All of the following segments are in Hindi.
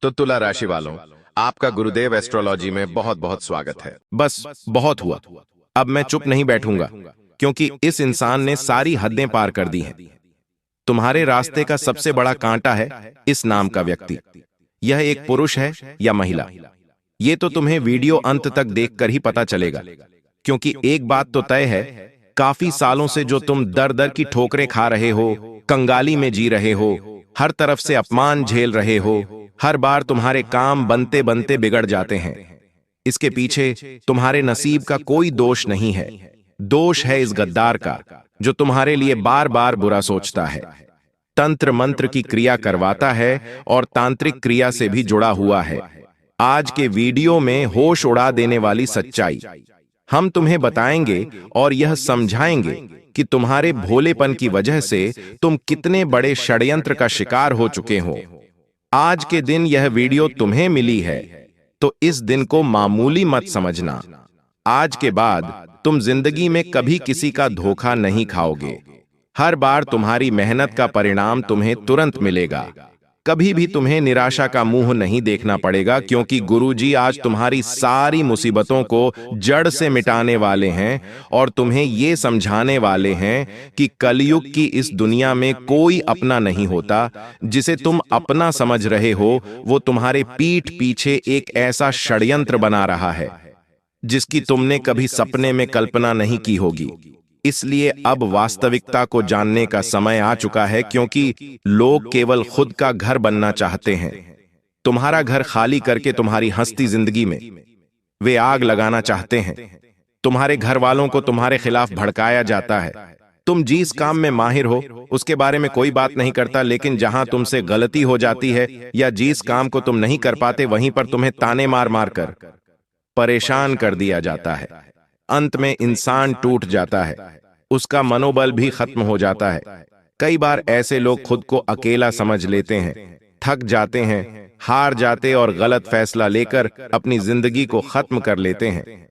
तो तुला राशि वालों, आपका गुरुदेव एस्ट्रोलॉजी में बहुत बहुत स्वागत है। बस बहुत हुआ। अब मैं चुप नहीं बैठूंगा, क्योंकि इस इंसान ने सारी हदें पार कर दी हैं। तुम्हारे रास्ते का सबसे बड़ा कांटा है इस नाम का व्यक्ति। यह एक पुरुष है या महिला, ये तो तुम्हें वीडियो अंत तक देखकर ही पता चलेगा। क्योंकि एक बात तो तय है, काफी सालों से जो तुम दर दर की ठोकरें खा रहे हो, कंगाली में जी रहे हो, हर तरफ से अपमान झेल रहे हो, हर बार तुम्हारे काम बनते बनते बिगड़ जाते हैं। इसके पीछे तुम्हारे नसीब का कोई दोष नहीं है। दोष है इस गद्दार का, जो तुम्हारे लिए बार बार बुरा सोचता है, तंत्र मंत्र की क्रिया करवाता है और तांत्रिक क्रिया से भी जुड़ा हुआ है। आज के वीडियो में होश उड़ा देने वाली सच्चाई हम तुम्हें बताएंगे और यह समझाएंगे कि तुम्हारे भोलेपन की वजह से तुम कितने बड़े षड्यंत्र का शिकार हो चुके हो। आज के दिन यह वीडियो तुम्हें मिली है, तो इस दिन को मामूली मत समझना। आज के बाद तुम जिंदगी में कभी किसी का धोखा नहीं खाओगे। हर बार तुम्हारी मेहनत का परिणाम तुम्हें तुरंत मिलेगा। कभी भी तुम्हें निराशा का मुंह नहीं देखना पड़ेगा, क्योंकि गुरुजी आज तुम्हारी सारी मुसीबतों को जड़ से मिटाने वाले हैं और तुम्हें ये समझाने वाले हैं कि कलयुग की इस दुनिया में कोई अपना नहीं होता। जिसे तुम अपना समझ रहे हो, वो तुम्हारे पीठ पीछे एक ऐसा षड्यंत्र बना रहा है जिसकी तुमने कभी सपने में कल्पना नहीं की होगी। इसलिए अब वास्तविकता को जानने का समय आ चुका है, क्योंकि लोग केवल खुद का घर बनना चाहते हैं। तुम्हारा घर खाली करके तुम्हारी हंसती जिंदगी में वे आग लगाना चाहते हैं। तुम्हारे घर वालों को तुम्हारे खिलाफ भड़काया जाता है। तुम जिस काम में माहिर हो उसके बारे में कोई बात नहीं करता, लेकिन जहां तुमसे गलती हो जाती है या जिस काम को तुम नहीं कर पाते, वहीं पर तुम्हें ताने मार मार कर परेशान कर दिया जाता है। अंत में इंसान टूट जाता है, उसका मनोबल भी खत्म हो जाता है। कई बार ऐसे लोग खुद को अकेला समझ लेते हैं, थक जाते हैं, हार जाते और गलत फैसला लेकर अपनी जिंदगी को खत्म कर लेते हैं।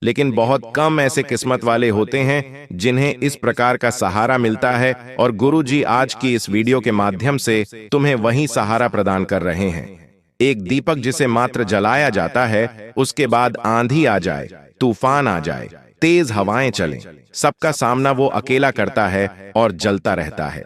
लेकिन बहुत कम ऐसे किस्मत वाले होते हैं जिन्हें इस प्रकार का सहारा मिलता है, और गुरुजी आज की इस वीडियो के माध्यम से तुम्हें वही सहारा प्रदान कर रहे हैं। एक दीपक जिसे मात्र जलाया जाता है, उसके बाद आंधी आ जाए, तूफान आ जाए, तेज हवाएं चलें, सबका सामना वो अकेला करता है और जलता रहता है।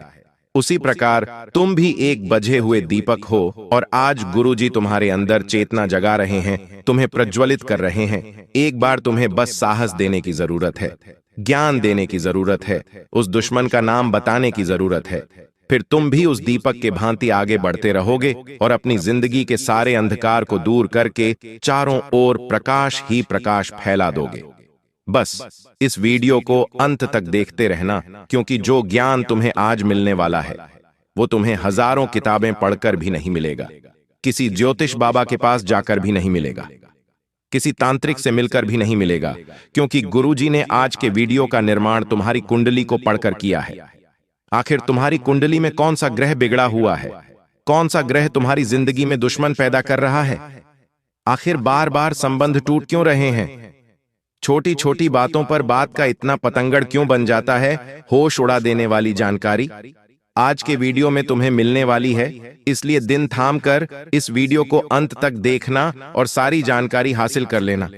उसी प्रकार तुम भी एक बझे हुए दीपक हो, और आज गुरुजी तुम्हारे अंदर चेतना जगा रहे हैं, तुम्हें प्रज्वलित कर रहे हैं। एक बार तुम्हें बस साहस देने की जरूरत है, ज्ञान देने की जरूरत है, उस दुश्मन का नाम बताने की जरूरत है। फिर तुम भी उस दीपक के भांति आगे बढ़ते रहोगे और अपनी जिंदगी के सारे अंधकार को दूर करके चारों ओर प्रकाश ही प्रकाश फैला दोगे। बस इस वीडियो को अंत तक देखते रहना, क्योंकि जो ज्ञान तुम्हें आज मिलने वाला है वो तुम्हें हजारों किताबें पढ़कर भी नहीं मिलेगा, किसी ज्योतिष बाबा के पास जाकर भी नहीं मिलेगा, किसी तांत्रिक से मिलकर भी नहीं मिलेगा, क्योंकि गुरुजी ने आज के वीडियो का निर्माण तुम्हारी कुंडली को पढ़कर किया है। आखिर तुम्हारी कुंडली में कौन सा ग्रह बिगड़ा हुआ है? कौन सा ग्रह तुम्हारी जिंदगी में दुश्मन पैदा कर रहा है? आखिर बार बार संबंध टूट क्यों रहे हैं? छोटी छोटी बातों पर बात का इतना पतंगड़ क्यों बन जाता है? होश उड़ा देने वाली जानकारी आज के वीडियो में तुम्हें मिलने वाली है, इसलिए दिन थाम कर इस वीडियो को अंत तक देखना और सारी जानकारी हासिल कर लेना।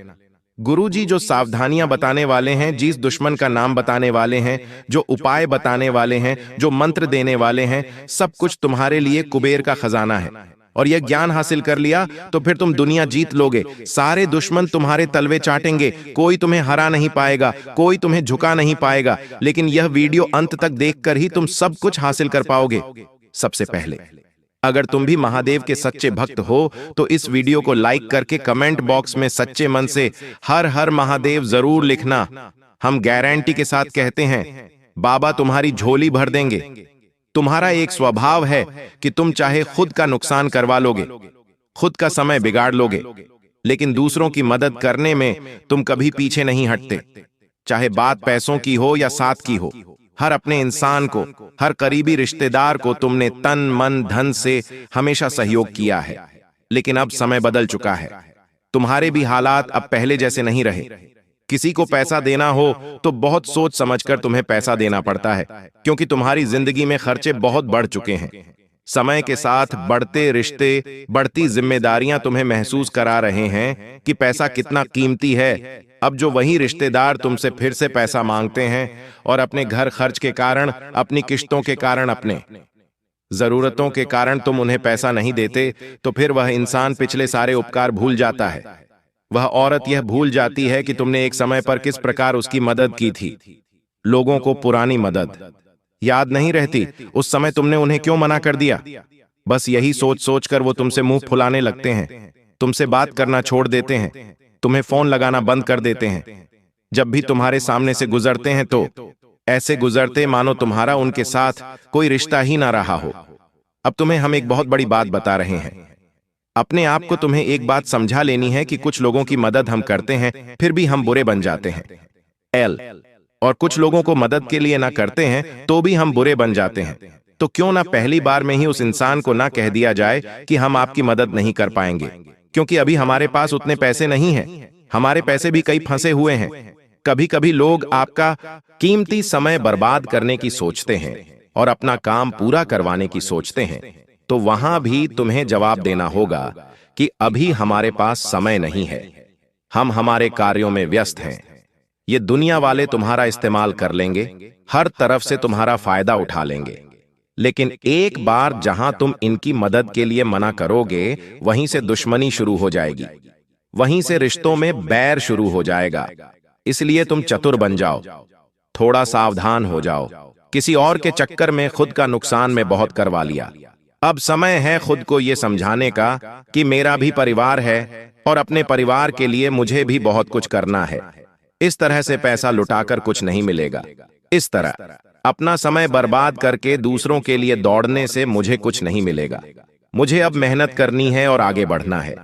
गुरुजी जो सावधानियां बताने वाले हैं, जिस दुश्मन का नाम बताने वाले हैं, जो उपाय बताने वाले हैं, जो मंत्र देने वाले हैं, सब कुछ तुम्हारे लिए कुबेर का खजाना है। और यह ज्ञान हासिल कर लिया तो फिर तुम दुनिया जीत लोगे। सारे दुश्मन तुम्हारे तलवे चाटेंगे, कोई तुम्हें हरा नहीं पाएगा, कोई तुम्हें झुका नहीं पाएगा। लेकिन यह वीडियो अंत तक देखकर ही तुम सब कुछ हासिल कर पाओगे। सबसे पहले, अगर तुम भी महादेव के सच्चे भक्त हो तो इस वीडियो को लाइक करके कमेंट बॉक्स में सच्चे मन से हर हर महादेव जरूर लिखना। हम गारंटी के साथ कहते हैं, बाबा तुम्हारी झोली भर देंगे। तुम्हारा एक स्वभाव है कि तुम चाहे खुद का नुकसान करवा लोगे, खुद का समय बिगाड़ लोगे, लेकिन दूसरों की मदद करने में तुम कभी पीछे नहीं हटते। चाहे बात पैसों की हो या साथ की हो, हर अपने इंसान को, हर करीबी रिश्तेदार को तुमने तन मन धन से हमेशा सहयोग किया है। लेकिन अब समय बदल चुका है, तुम्हारे भी हालात अब पहले जैसे नहीं रहे। किसी को पैसा देना हो तो बहुत सोच समझकर तुम्हें पैसा देना पड़ता है, क्योंकि तुम्हारी जिंदगी में खर्चे बहुत बढ़ चुके हैं। समय के साथ बढ़ते रिश्ते, बढ़ती जिम्मेदारियां तुम्हें महसूस करा रहे हैं कि पैसा कितना कीमती है। अब जो वही रिश्तेदार तुमसे फिर से पैसा मांगते हैं और अपने घर खर्च के कारण, अपनी किश्तों के कारण, अपने जरूरतों के कारण तुम उन्हें पैसा नहीं देते, तो फिर वह इंसान पिछले सारे उपकार भूल जाता है। वह औरत यह भूल जाती है कि तुमने एक समय पर किस प्रकार उसकी मदद की थी। लोगों को पुरानी मदद याद नहीं रहती, उस समय तुमने उन्हें क्यों मना कर दिया। बस यही सोच सोच कर वो तुमसे मुंह फुलाने लगते हैं, तुमसे बात करना छोड़ देते हैं, तुम्हें फोन लगाना बंद कर देते हैं। जब भी तुम्हारे सामने से गुजरते हैं तो ऐसे गुजरते मानो तुम्हारा उनके साथ कोई रिश्ता ही ना रहा हो। अब तुम्हें हम एक बहुत बड़ी बात बता रहे हैं। अपने आप को तुम्हें एक बात समझा लेनी है कि कुछ लोगों की मदद हम करते हैं फिर भी हम बुरे बन जाते हैं। और कुछ लोगों को मदद के लिए ना करते हैं तो भी हम बुरे बन जाते हैं। तो क्यों ना पहली बार में ही उस इंसान को ना कह दिया जाए कि हम आपकी मदद नहीं कर पाएंगे, क्योंकि अभी हमारे पास उतने पैसे नहीं हैं, हमारे पैसे भी कई फंसे हुए हैं। कभी कभी लोग आपका कीमती समय बर्बाद करने की सोचते हैं और अपना काम पूरा करवाने की सोचते हैं, तो वहां भी तुम्हें जवाब देना होगा कि अभी हमारे पास समय नहीं है, हम हमारे कार्यों में व्यस्त हैं। ये दुनिया वाले तुम्हारा इस्तेमाल कर लेंगे, हर तरफ से तुम्हारा फायदा उठा लेंगे, लेकिन एक बार जहां तुम इनकी मदद के लिए मना करोगे, वहीं से दुश्मनी शुरू हो जाएगी, वहीं से रिश्तों में बैर शुरू हो जाएगा। इसलिए तुम चतुर बन जाओ, थोड़ा सावधान हो जाओ। किसी और के चक्कर में खुद का नुकसान में बहुत करवा लिया। अब समय है खुद को यह समझाने का कि मेरा भी परिवार है और अपने परिवार के लिए मुझे भी बहुत कुछ करना है। इस तरह से पैसा लुटाकर कुछ नहीं मिलेगा। इस तरह अपना समय बर्बाद करके दूसरों के लिए दौड़ने से मुझे कुछ नहीं मिलेगा। मुझे अब मेहनत करनी है और आगे बढ़ना है।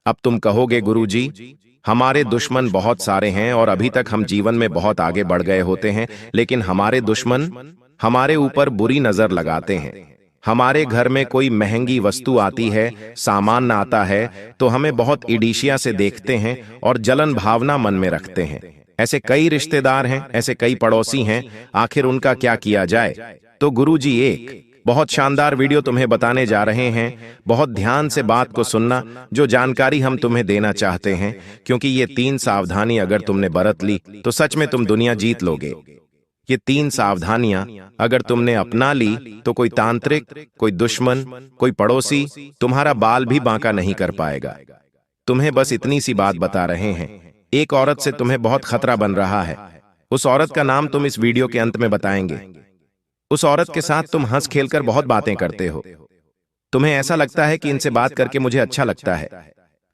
अब तुम कहोगे, गुरुजी, हमारे दुश्मन बहुत सारे हैं और अभी तक हम जीवन में बहुत आगे बढ़ गए होते हैं, लेकिन हमारे दुश्मन हमारे ऊपर बुरी नजर लगाते हैं। हमारे घर में कोई महंगी वस्तु आती है, सामान आता है, तो हमें बहुत ईर्ष्या से देखते हैं और जलन भावना मन में रखते हैं। ऐसे कई रिश्तेदार हैं, ऐसे कई पड़ोसी हैं, आखिर उनका क्या किया जाए। तो गुरुजी एक बहुत शानदार वीडियो तुम्हें बताने जा रहे हैं। बहुत ध्यान से बात को सुनना, जो जानकारी हम तुम्हें देना चाहते हैं, क्योंकि ये 3 सावधानी अगर तुमने बरत ली तो सच में तुम दुनिया जीत लोगे। ये 3 सावधानियां अगर तुमने अपना ली तो कोई तांत्रिक, कोई दुश्मन, कोई पड़ोसी तुम्हारा बाल भी बांका नहीं कर पाएगा। तुम्हें बस इतनी सी बात बता रहे हैं। एक औरत से तुम्हें बहुत खतरा बन रहा है। उस औरत का नाम तुम इस वीडियो के अंत में बताएंगे। उस औरत के साथ तुम हंस खेलकर बहुत बातें करते हो। तुम्हें ऐसा लगता है कि इनसे बात करके मुझे अच्छा लगता है,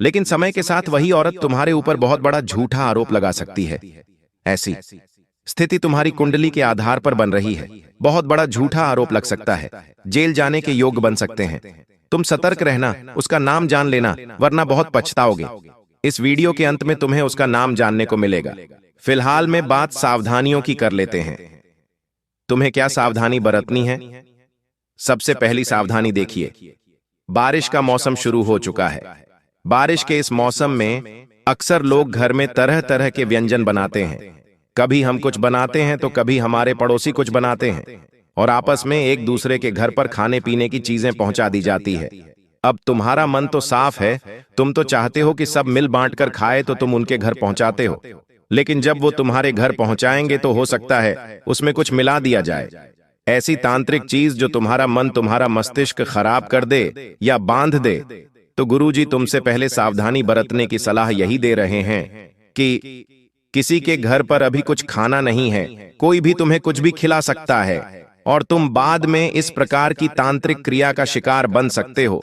लेकिन समय के साथ वही औरत तुम्हारे ऊपर बहुत बड़ा झूठा आरोप लगा सकती है। ऐसी स्थिति तुम्हारी कुंडली के आधार पर बन रही है। बहुत बड़ा झूठा आरोप लग सकता है, जेल जाने के योग्य बन सकते हैं। तुम सतर्क रहना, उसका नाम जान लेना, वरना बहुत पछताओगे। इस वीडियो के अंत में तुम्हें उसका नाम जानने को मिलेगा। फिलहाल में बात सावधानियों की कर लेते हैं। तुम्हें क्या सावधानी बरतनी है? सबसे पहली सावधानी देखिए, बारिश का मौसम शुरू हो चुका है। बारिश के इस मौसम में अक्सर लोग घर में तरह तरह के व्यंजन बनाते हैं। कभी हम कुछ बनाते हैं तो कभी हमारे पड़ोसी कुछ बनाते हैं, और आपस में एक दूसरे के घर पर खाने पीने की चीजें पहुंचा दी जाती है। अब तुम्हारा मन तो साफ है, तुम तो चाहते हो कि सब मिल बांट कर खाए, तो तुम उनके घर पहुंचाते हो। लेकिन जब वो तुम्हारे घर पहुंचाएंगे तो हो सकता है उसमें कुछ मिला दिया जाए, ऐसी तांत्रिक चीज जो तुम्हारा मन, तुम्हारा मस्तिष्क खराब कर दे या बांध दे। तो गुरुजी तुमसे पहले सावधानी बरतने की सलाह यही दे रहे हैं कि किसी के घर पर अभी कुछ खाना नहीं है, कोई भी तुम्हें कुछ भी खिला सकता है, और तुम बाद में इस प्रकार की तांत्रिक क्रिया का शिकार बन सकते हो।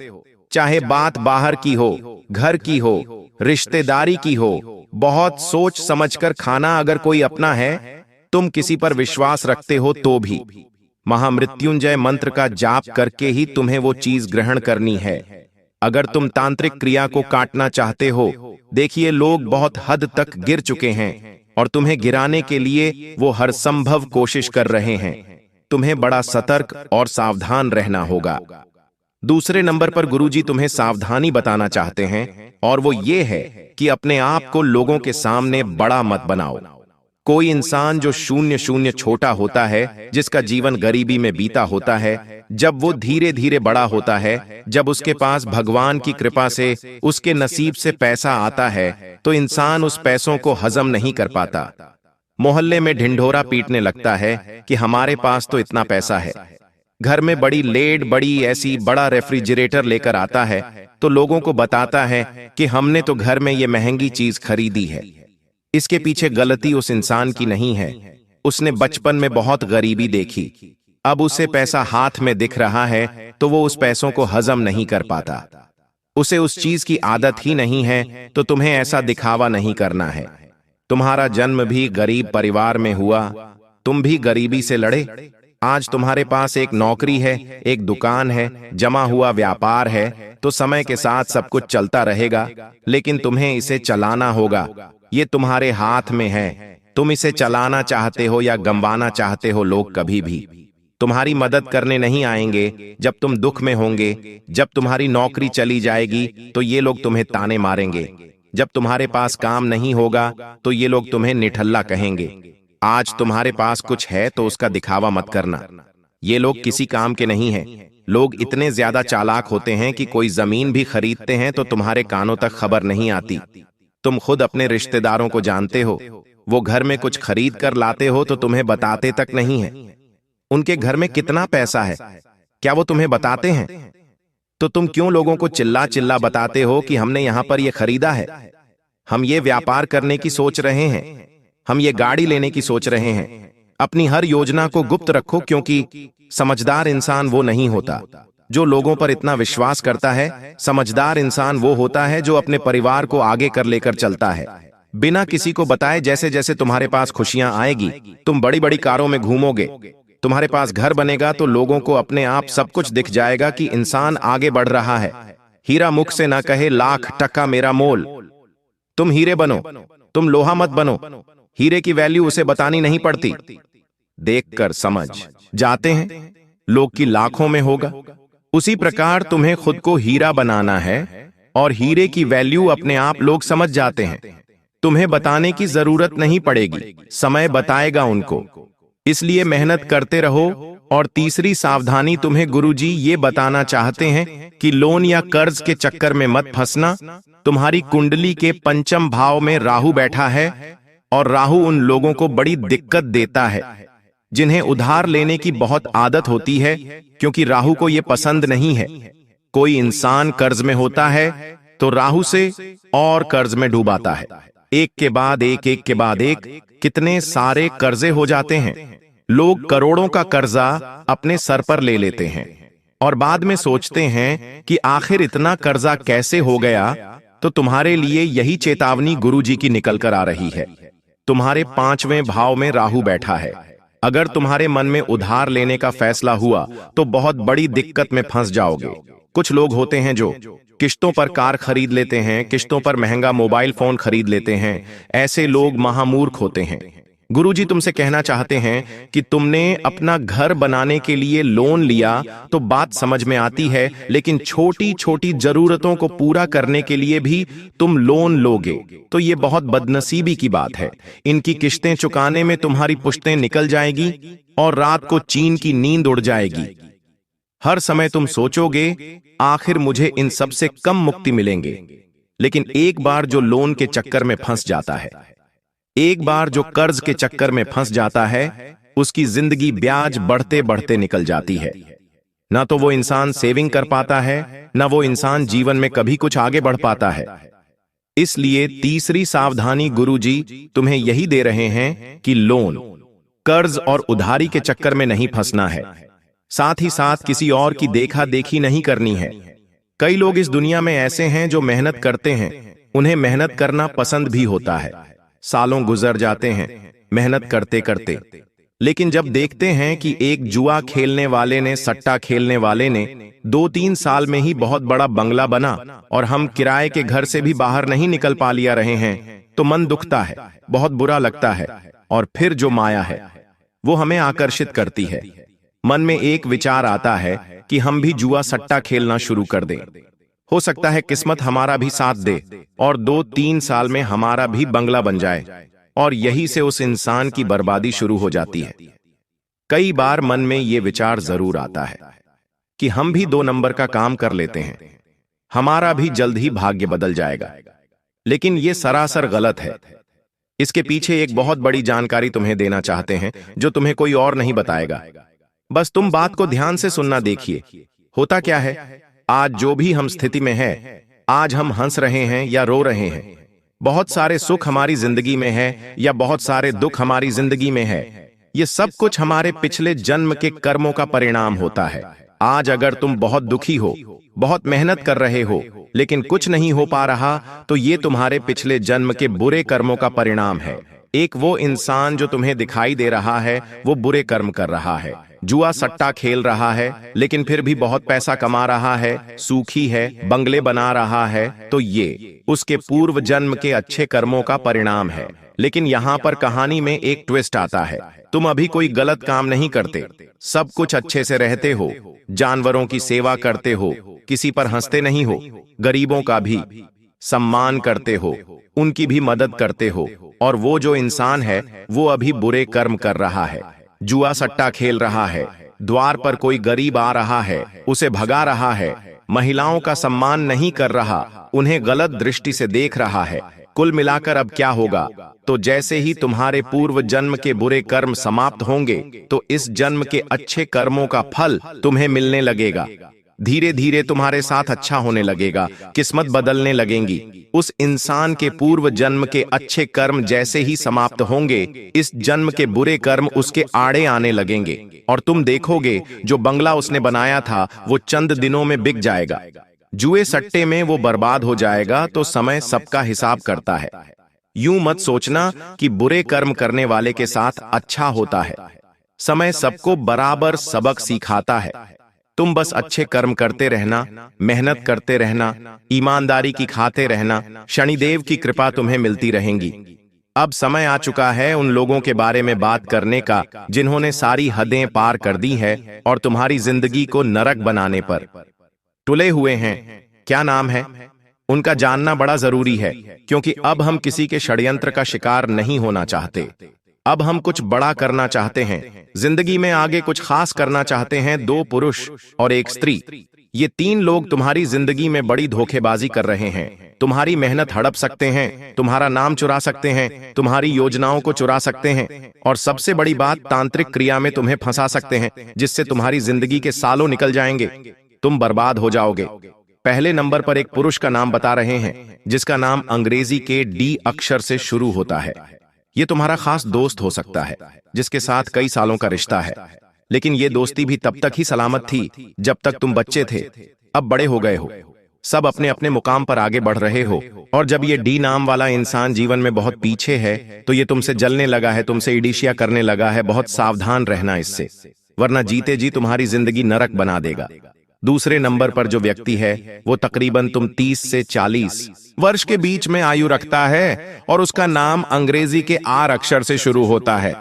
चाहे बात बाहर की हो, घर की हो, रिश्तेदारी की हो, बहुत सोच समझकर खाना अगर कोई अपना है, तुम किसी पर विश्वास रखते हो तो भी महामृत्युंजय मंत्र का जाप करके ही तुम्हें वो चीज ग्रहण करनी है। अगर तुम तांत्रिक क्रिया को काटना चाहते हो, देखिए लोग बहुत हद तक गिर चुके हैं और तुम्हें गिराने के लिए वो हर संभव कोशिश कर रहे हैं। तुम्हें बड़ा सतर्क और सावधान रहना होगा। दूसरे नंबर पर गुरुजी तुम्हें सावधानी बताना चाहते हैं, और वो ये है कि अपने आप को लोगों के सामने बड़ा मत बनाओ। कोई इंसान जो शून्य शून्य छोटा होता है, जिसका जीवन गरीबी में बीता होता है, जब वो धीरे धीरे बड़ा होता है, जब उसके पास भगवान की कृपा से उसके नसीब से पैसा आता है, तो इंसान उस पैसों को हजम नहीं कर पाता। मोहल्ले में ढिंढोरा पीटने लगता है कि हमारे पास तो इतना पैसा है। घर में बड़ी लेड, बड़ी ऐसी बड़ा रेफ्रिजरेटर लेकर आता है तो लोगों को बताता है कि हमने तो घर में ये महंगी चीज खरीदी है। इसके पीछे गलती उस इंसान की नहीं है। उसने बचपन में बहुत गरीबी देखी, अब उसे पैसा हाथ में दिख रहा है तो वो उस पैसों को हजम नहीं कर पाता। उसे उस चीज की आदत ही नहीं है, तो तुम्हें ऐसा दिखावा नहीं करना है। तुम्हारा जन्म भी गरीब परिवार में हुआ, तुम भी गरीबी से लड़े। आज तुम्हारे पास एक नौकरी है, एक दुकान है, जमा हुआ व्यापार है, तो समय के साथ सब कुछ चलता रहेगा, लेकिन तुम्हें इसे चलाना होगा। ये तुम्हारे हाथ में है। तुम इसे चलाना चाहते हो या गंवाना चाहते हो। लोग कभी भी तुम्हारी मदद करने नहीं आएंगे जब तुम दुख में होंगे। जब तुम्हारी नौकरी चली जाएगी तो ये लोग तुम्हें ताने मारेंगे। जब तुम्हारे पास काम नहीं होगा तो ये लोग तुम्हें निठल्ला कहेंगे। आज तुम्हारे पास कुछ है तो उसका दिखावा मत करना। ये लोग किसी काम के नहीं हैं। लोग इतने ज्यादा चालाक होते हैं कि कोई जमीन भी खरीदते हैं तो तुम्हारे कानों तक खबर नहीं आती। तुम खुद अपने रिश्तेदारों को जानते हो, वो घर में कुछ खरीद कर लाते हो तो तुम्हें बताते तक नहीं है। उनके घर में कितना पैसा है, क्या वो तुम्हें बताते हैं? तो तुम क्यों लोगों को चिल्ला चिल्ला बताते हो कि हमने यहां पर ये खरीदा है, हम ये व्यापार करने की सोच रहे हैं, हम ये गाड़ी लेने की सोच रहे हैं। अपनी हर योजना को गुप्त रखो, क्योंकि समझदार इंसान वो नहीं होता जो लोगों पर इतना विश्वास करता है। समझदार इंसान वो होता है जो अपने परिवार को आगे कर लेकर चलता है, बिना किसी को बताए। जैसे जैसे तुम्हारे पास खुशियां आएगी, तुम बड़ी बड़ी कारों में घूमोगे, तुम्हारे पास घर बनेगा तो लोगों को अपने आप सब कुछ दिख जाएगा कि इंसान आगे बढ़ रहा है। हीरा मुख से ना कहे लाख टका मेरा मोल। तुम हीरे बनो, तुम लोहा मत बनो। हीरे की वैल्यू उसे बतानी नहीं पड़ती, देखकर समझ जाते हैं लोग की लाखों में होगा। उसी प्रकार तुम्हें खुद को हीरा बनाना है और हीरे की वैल्यू अपने आप लोग समझ जाते हैं। तुम्हें बताने की जरूरत नहीं पड़ेगी, समय बताएगा उनको। इसलिए मेहनत करते रहो। और तीसरी सावधानी तुम्हें गुरुजी ये बताना चाहते हैं कि लोन या कर्ज के चक्कर में मत फंसना। तुम्हारी कुंडली के पंचम भाव में राहु बैठा है और राहु उन लोगों को बड़ी दिक्कत देता है जिन्हें उधार लेने की बहुत आदत होती है, क्योंकि राहु को यह पसंद नहीं है। कोई इंसान कर्ज में होता है तो राहु से और कर्ज में डूबाता है। एक के बाद एक, एक के बाद एक, कितने सारे कर्जे हो जाते हैं। लोग करोड़ों का कर्जा अपने सर पर ले लेते हैं और बाद में सोचते हैं कि आखिर इतना कर्जा कैसे हो गया। तो तुम्हारे लिए यही चेतावनी गुरुजी की निकल कर आ रही है। तुम्हारे 5वें भाव में राहु बैठा है। अगर तुम्हारे मन में उधार लेने का फैसला हुआ तो बहुत बड़ी दिक्कत में फंस जाओगे। कुछ लोग होते हैं जो किश्तों पर कार खरीद लेते हैं, किश्तों पर महंगा मोबाइल फोन खरीद लेते हैं। ऐसे लोग महामूर्ख होते हैं। गुरुजी तुमसे कहना चाहते हैं कि तुमने अपना घर बनाने के लिए लोन लिया तो बात समझ में आती है, लेकिन छोटी छोटी जरूरतों को पूरा करने के लिए भी तुम लोन लोगे तो ये बहुत बदनसीबी की बात है। इनकी किश्तें चुकाने में तुम्हारी पुश्तें निकल जाएगी और रात को चीन की नींद उड़ जाएगी। हर समय तुम सोचोगे आखिर मुझे इन सब से कम मुक्ति मिलेंगे, लेकिन एक बार जो लोन के चक्कर में फंस जाता है, एक बार जो कर्ज के चक्कर में फंस जाता है, उसकी जिंदगी ब्याज बढ़ते बढ़ते निकल जाती है। ना तो वो इंसान सेविंग कर पाता है, ना वो इंसान जीवन में कभी कुछ आगे बढ़ पाता है। इसलिए तीसरी सावधानी गुरुजी तुम्हें यही दे रहे हैं कि लोन, कर्ज और उधारी के चक्कर में नहीं फंसना है। साथ ही साथ किसी और की देखा देखी नहीं करनी है। कई लोग इस दुनिया में ऐसे हैं जो मेहनत करते हैं, उन्हें मेहनत करना पसंद भी होता है। सालों गुजर जाते हैं मेहनत करते करते, लेकिन जब देखते हैं कि एक जुआ खेलने वाले ने, सट्टा खेलने वाले ने 2-3 साल में ही बहुत बड़ा बंगला बना और हम किराए के घर से भी बाहर नहीं निकल पा लिया रहे हैं, तो मन दुखता है, बहुत बुरा लगता है। और फिर जो माया है वो हमें आकर्षित करती है। मन में एक विचार आता है कि हम भी जुआ सट्टा खेलना शुरू कर दें। हो सकता है किस्मत हमारा भी साथ दे और 2-3 साल में हमारा भी बंगला बन जाए। और यही से उस इंसान की बर्बादी शुरू हो जाती है। कई बार मन में ये विचार जरूर आता है कि हम भी 2 नंबर का काम कर लेते हैं, हमारा भी जल्द ही भाग्य बदल जाएगा। लेकिन ये सरासर गलत है। इसके पीछे एक बहुत बड़ी जानकारी तुम्हें देना चाहते हैं जो तुम्हें कोई और नहीं बताएगा। बस तुम बात को ध्यान से सुनना। देखिए, होता क्या है, आज जो भी हम स्थिति में है, आज हम हंस रहे हैं या रो रहे हैं, बहुत सारे सुख हमारी जिंदगी में है या बहुत सारे दुख हमारी जिंदगी में है, ये सब कुछ हमारे पिछले जन्म के कर्मों का परिणाम होता है। आज अगर तुम बहुत दुखी हो, बहुत मेहनत कर रहे हो, लेकिन कुछ नहीं हो पा रहा, तो ये तुम्हारे पिछले जन्म के बुरे कर्मों का परिणाम है। एक वो इंसान जो तुम्हें दिखाई दे रहा है, वो बुरे कर्म कर रहा है, जुआ सट्टा खेल रहा है, लेकिन फिर भी बहुत पैसा कमा रहा है, सुखी है, बंगले बना रहा है, तो ये उसके पूर्व जन्म के अच्छे कर्मों का परिणाम है। लेकिन यहाँ पर कहानी में एक ट्विस्ट आता है। तुम अभी कोई गलत काम नहीं करते, सब कुछ अच्छे से रहते हो, जानवरों की सेवा करते हो, किसी पर हंसते नहीं हो, गरीबों का भी सम्मान करते हो, उनकी भी मदद करते हो, और वो जो इंसान है वो अभी बुरे कर्म कर रहा है, जुआ सट्टा खेल रहा है, द्वार पर कोई गरीब आ रहा है, उसे भगा रहा है, महिलाओं का सम्मान नहीं कर रहा, उन्हें गलत दृष्टि से देख रहा है। कुल मिलाकर अब क्या होगा, तो जैसे ही तुम्हारे पूर्व जन्म के बुरे कर्म समाप्त होंगे, तो इस जन्म के अच्छे कर्मों का फल तुम्हें मिलने लगेगा। धीरे धीरे तुम्हारे साथ अच्छा होने लगेगा, किस्मत बदलने लगेंगी। उस इंसान के पूर्व जन्म के अच्छे कर्म जैसे ही समाप्त होंगे, इस जन्म के बुरे कर्म उसके आड़े आने लगेंगे, और तुम देखोगे जो बंगला उसने बनाया था वो चंद दिनों में बिक जाएगा। जुए सट्टे में वो बर्बाद हो जाएगा। तो समय सबका हिसाब करता है। यूं मत सोचना कि बुरे कर्म करने वाले के साथ अच्छा होता है। समय सबको बराबर सबक सिखाता है। तुम बस अच्छे कर्म करते रहना, मेहनत करते रहना, ईमानदारी की खाते रहना, शनिदेव की कृपा तुम्हें मिलती रहेंगी। अब समय आ चुका है उन लोगों के बारे में बात करने का जिन्होंने सारी हदें पार कर दी है और तुम्हारी जिंदगी को नरक बनाने पर तुले हुए हैं। क्या नाम है उनका जानना बड़ा जरूरी है, क्योंकि अब हम किसी के षड्यंत्र का शिकार नहीं होना चाहते। अब हम कुछ बड़ा करना चाहते हैं, जिंदगी में आगे कुछ खास करना चाहते हैं। 2 पुरुष और 1 स्त्री, ये 3 लोग तुम्हारी जिंदगी में बड़ी धोखेबाजी कर रहे हैं। तुम्हारी मेहनत हड़प सकते हैं, तुम्हारा नाम चुरा सकते हैं, तुम्हारी योजनाओं को चुरा सकते हैं, और सबसे बड़ी बात, तांत्रिक क्रिया में तुम्हें फंसा सकते हैं, जिससे तुम्हारी जिंदगी के सालों निकल जाएंगे, तुम बर्बाद हो जाओगे। पहले नंबर पर एक पुरुष का नाम बता रहे हैं, जिसका नाम अंग्रेजी के डी अक्षर से शुरू होता है। ये तुम्हारा खास दोस्त हो सकता है, जिसके साथ कई सालों का रिश्ता है, लेकिन ये दोस्ती भी तब तक ही सलामत थी जब तक तुम बच्चे थे। अब बड़े हो गए हो, सब अपने अपने मुकाम पर आगे बढ़ रहे हो, और जब ये डी नाम वाला इंसान जीवन में बहुत पीछे है, तो ये तुमसे जलने लगा है, तुमसे ईर्ष्या करने लगा है। बहुत सावधान रहना इससे, वरना जीते जी तुम्हारी जिंदगी नरक बना देगा। दूसरे नंबर पर जो व्यक्ति है, वो तकरीबन तुम 30 से 40 वर्ष के बीच में आयु रखता है, और उसका नाम अंग्रेजी के आर अक्षर से शुरू होता है।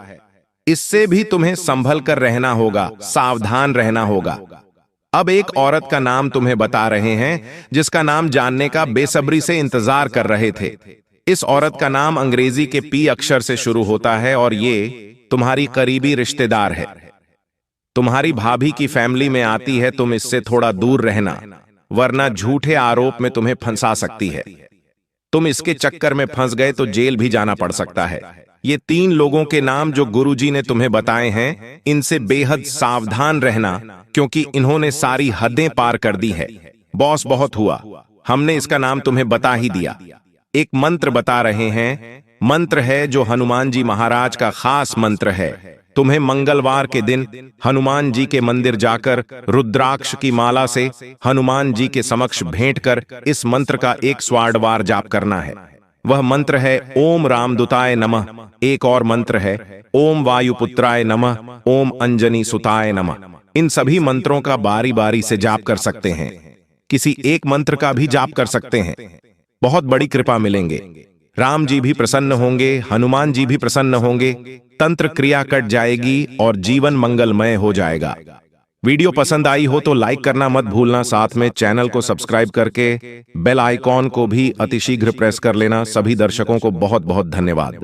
इससे भी तुम्हें संभल कर रहना होगा, सावधान रहना होगा। अब एक औरत का नाम तुम्हें बता रहे हैं, जिसका नाम जानने का बेसब्री से इंतजार कर रहे थे। इस औरत का नाम अंग्रेजी के पी अक्षर से शुरू होता है, और ये तुम्हारी करीबी रिश्तेदार है, तुम्हारी भाभी की फैमिली में आती है। तुम इससे थोड़ा दूर रहना, वरना झूठे आरोप में तुम्हें फंसा सकती है। तुम इसके चक्कर में फंस गए तो जेल भी जाना पड़ सकता है। ये 3 लोगों के नाम जो गुरुजी ने तुम्हें बताए हैं, इनसे बेहद सावधान रहना, क्योंकि इन्होंने सारी हदें पार कर दी है। बॉस बहुत हुआ, हमने इसका नाम तुम्हें बता ही दिया। एक मंत्र बता रहे हैं, मंत्र है जो हनुमान जी महाराज का खास मंत्र है। तुम्हें मंगलवार के दिन हनुमान जी के मंदिर जाकर रुद्राक्ष की माला से हनुमान जी के समक्ष भेंट कर इस मंत्र का 100 बार जाप करना है। वह मंत्र है ओम रामदूताय नमः। एक और मंत्र है ओम वायुपुत्राय नमः, ओम अंजनी सुताय नमः। इन सभी मंत्रों का बारी बारी से जाप कर सकते हैं, किसी एक मंत्र का भी जाप कर सकते हैं, बहुत बड़ी कृपा मिलेंगे। राम जी भी प्रसन्न होंगे, हनुमान जी भी प्रसन्न होंगे, तंत्र क्रिया कट जाएगी और जीवन मंगलमय हो जाएगा। वीडियो पसंद आई हो तो लाइक करना मत भूलना, साथ में चैनल को सब्सक्राइब करके बेल आइकॉन को भी अतिशीघ्र प्रेस कर लेना। सभी दर्शकों को बहुत बहुत धन्यवाद।